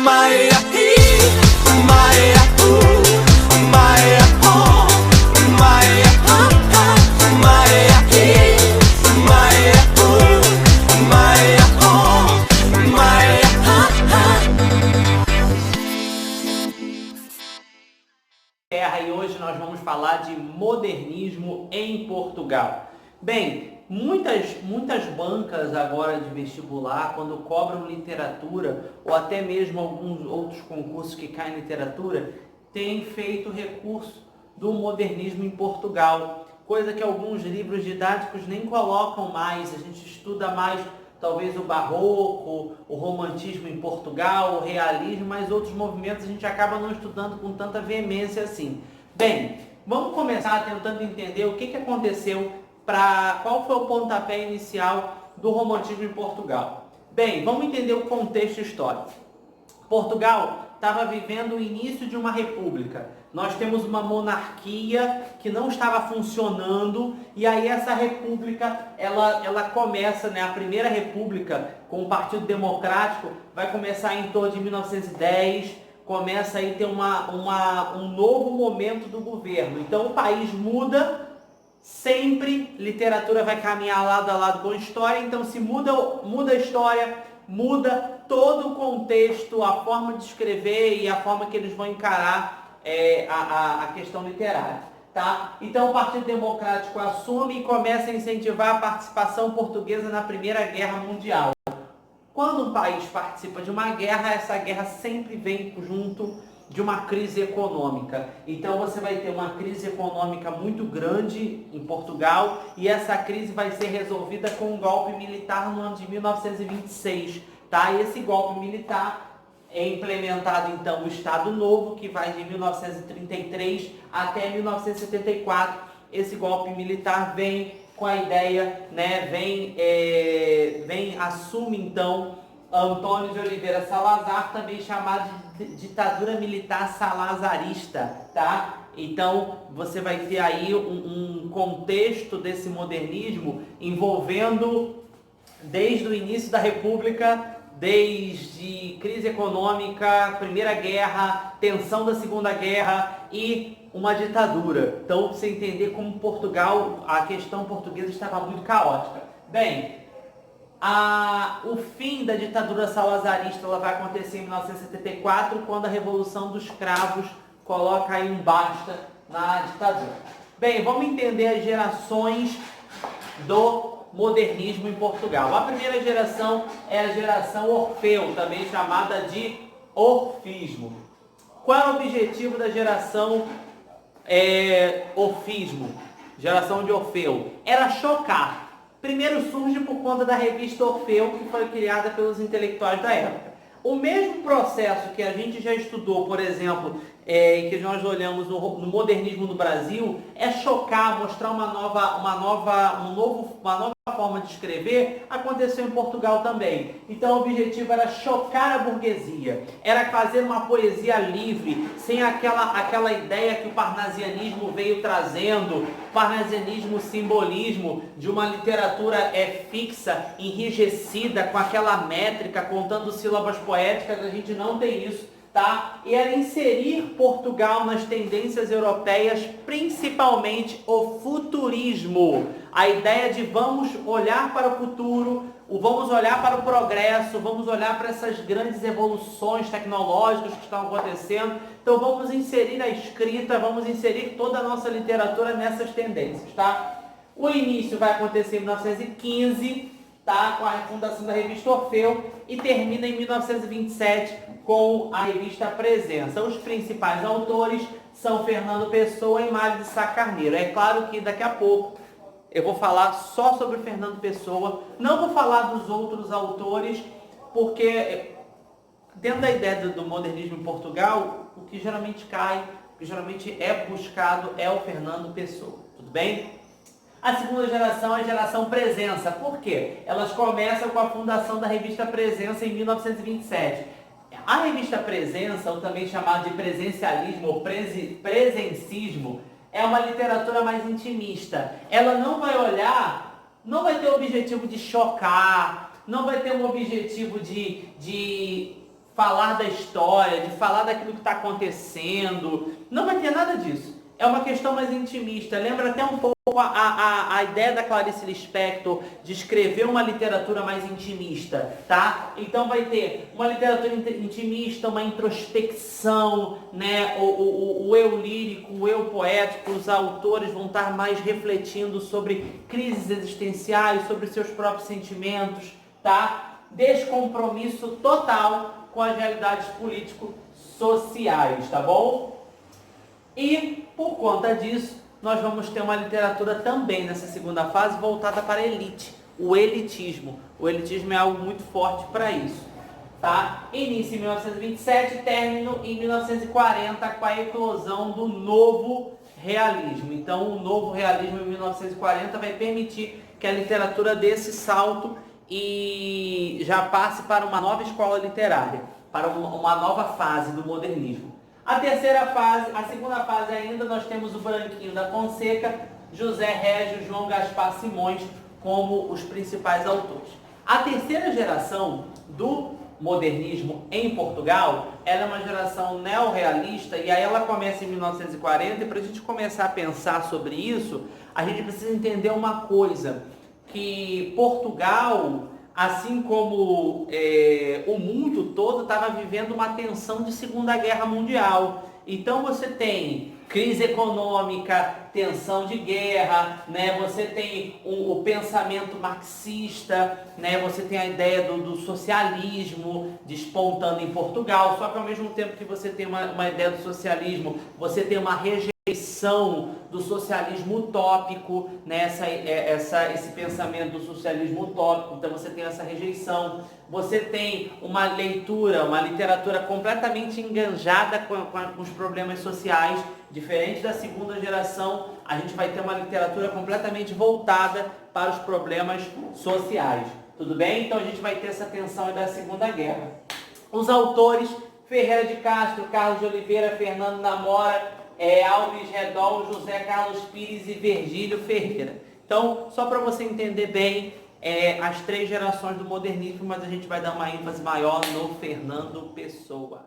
Maia, Maia, Maia, Maia, Maia, Maia, Maia, Maia. E hoje nós vamos falar de modernismo em Portugal. Bem, muitas bancas agora de vestibular, quando cobram literatura, ou até mesmo alguns outros concursos que caem em literatura, têm feito recurso do modernismo em Portugal, coisa que alguns livros didáticos nem colocam mais. A gente estuda mais talvez o barroco, o romantismo em Portugal, o realismo, mas outros movimentos a gente acaba não estudando com tanta veemência assim. Bem, vamos começar tentando entender o que aconteceu, qual foi o pontapé inicial do romantismo em Portugal. Bem, vamos entender o contexto histórico. Portugal estava vivendo o início de uma república. Nós temos uma monarquia que não estava funcionando, e aí essa república, ela começa, né, a primeira república com o Partido Democrático, vai começar em torno de 1910, começa aí ter um novo momento do governo. Então o país muda, sempre literatura vai caminhar lado a lado com a história, então se muda a história, muda todo o contexto, a forma de escrever e a forma que eles vão encarar a questão literária. Tá? Então o Partido Democrático assume e começa a incentivar a participação portuguesa na Primeira Guerra Mundial. Quando um país participa de uma guerra, essa guerra sempre vem junto de uma crise econômica. Então você vai ter uma crise econômica muito grande em Portugal, e essa crise vai ser resolvida com um golpe militar no ano de 1926. Tá? E esse golpe militar é implementado então o Estado Novo, que vai de 1933 até 1974. Esse golpe militar vem com a ideia, né, assume então Antônio de Oliveira Salazar, também chamado de ditadura militar salazarista, tá? Então você vai ter aí um contexto desse modernismo envolvendo desde o início da República, desde crise econômica, Primeira Guerra, tensão da Segunda Guerra e uma ditadura. Então, você entender como Portugal, a questão portuguesa estava muito caótica. Bem, o fim da ditadura salazarista ela vai acontecer em 1974, quando a Revolução dos Cravos coloca aí um basta na ditadura. Bem, vamos entender as gerações do modernismo em Portugal. A primeira geração é a geração Orfeu, também chamada de Orfismo. Qual é o objetivo da geração Orfismo? Geração de Orfeu. Era chocar. Primeiro surge por conta da revista Orfeu, que foi criada pelos intelectuais da época. O mesmo processo que a gente já estudou, por exemplo, que nós olhamos no modernismo no Brasil, é chocar, mostrar uma nova forma de escrever, aconteceu em Portugal também. Então o objetivo era chocar a burguesia, era fazer uma poesia livre, sem aquela ideia que o parnasianismo veio trazendo, parnasianismo, simbolismo de uma literatura fixa, enrijecida, com aquela métrica, contando sílabas poéticas. A gente não tem isso. Tá? E era inserir Portugal nas tendências europeias, principalmente o futurismo. A ideia de vamos olhar para o futuro, vamos olhar para o progresso, vamos olhar para essas grandes evoluções tecnológicas que estão acontecendo. Então vamos inserir a escrita, vamos inserir toda a nossa literatura nessas tendências. Tá? O início vai acontecer em 1915, tá? Com a fundação da revista Orfeu, e termina em 1927 com a revista Presença. Os principais autores são Fernando Pessoa e Mário de Sá Carneiro. É claro que daqui a pouco eu vou falar só sobre Fernando Pessoa, não vou falar dos outros autores, porque dentro da ideia do modernismo em Portugal, o que geralmente cai, o que geralmente é buscado é o Fernando Pessoa. Tudo bem? A segunda geração é a geração Presença. Por quê? Elas começam com a fundação da revista Presença em 1927. A revista Presença, ou também chamada de presencialismo ou presencismo, é uma literatura mais intimista. Ela não vai ter o objetivo de chocar, não vai ter um objetivo de falar da história, de falar daquilo que está acontecendo. Não vai ter nada disso. É uma questão mais intimista. Lembra até um pouco a ideia da Clarice Lispector de escrever uma literatura mais intimista, tá? Então vai ter uma literatura intimista, uma introspecção, né? O eu lírico, o eu poético, os autores vão estar mais refletindo sobre crises existenciais, sobre seus próprios sentimentos, tá? Descompromisso total com as realidades político-sociais, tá bom? E, por conta disso, nós vamos ter uma literatura também nessa segunda fase voltada para a elite, o elitismo. O elitismo é algo muito forte para isso, tá? Início em 1927, término em 1940 com a eclosão do novo realismo. Então, o novo realismo em 1940 vai permitir que a literatura dê esse salto e já passe para uma nova escola literária, para uma nova fase do modernismo. A terceira fase, a segunda fase ainda, nós temos o Branquinho da Fonseca, José Régio, João Gaspar Simões como os principais autores. A terceira geração do modernismo em Portugal, ela é uma geração neorrealista e aí ela começa em 1940 e para a gente começar a pensar sobre isso, a gente precisa entender uma coisa, que Portugal, assim como o mundo todo, estava vivendo uma tensão de Segunda Guerra Mundial. Então você tem crise econômica, tensão de guerra, né? Você tem o pensamento marxista, né? Você tem a ideia do socialismo despontando em Portugal, só que ao mesmo tempo que você tem uma ideia do socialismo, você tem uma rejeição do socialismo utópico, né? Esse pensamento do socialismo utópico, então você tem essa rejeição, você tem uma literatura completamente enganjada com os problemas sociais, diferente da segunda geração, a gente vai ter uma literatura completamente voltada para os problemas sociais, tudo bem? Então a gente vai ter essa tensão da Segunda Guerra. Os autores, Ferreira de Castro, Carlos de Oliveira, Fernando Namora, Alves Redol, José Carlos Pires e Virgílio Ferreira. Então, só para você entender bem as três gerações do modernismo, mas a gente vai dar uma ênfase maior no Fernando Pessoa.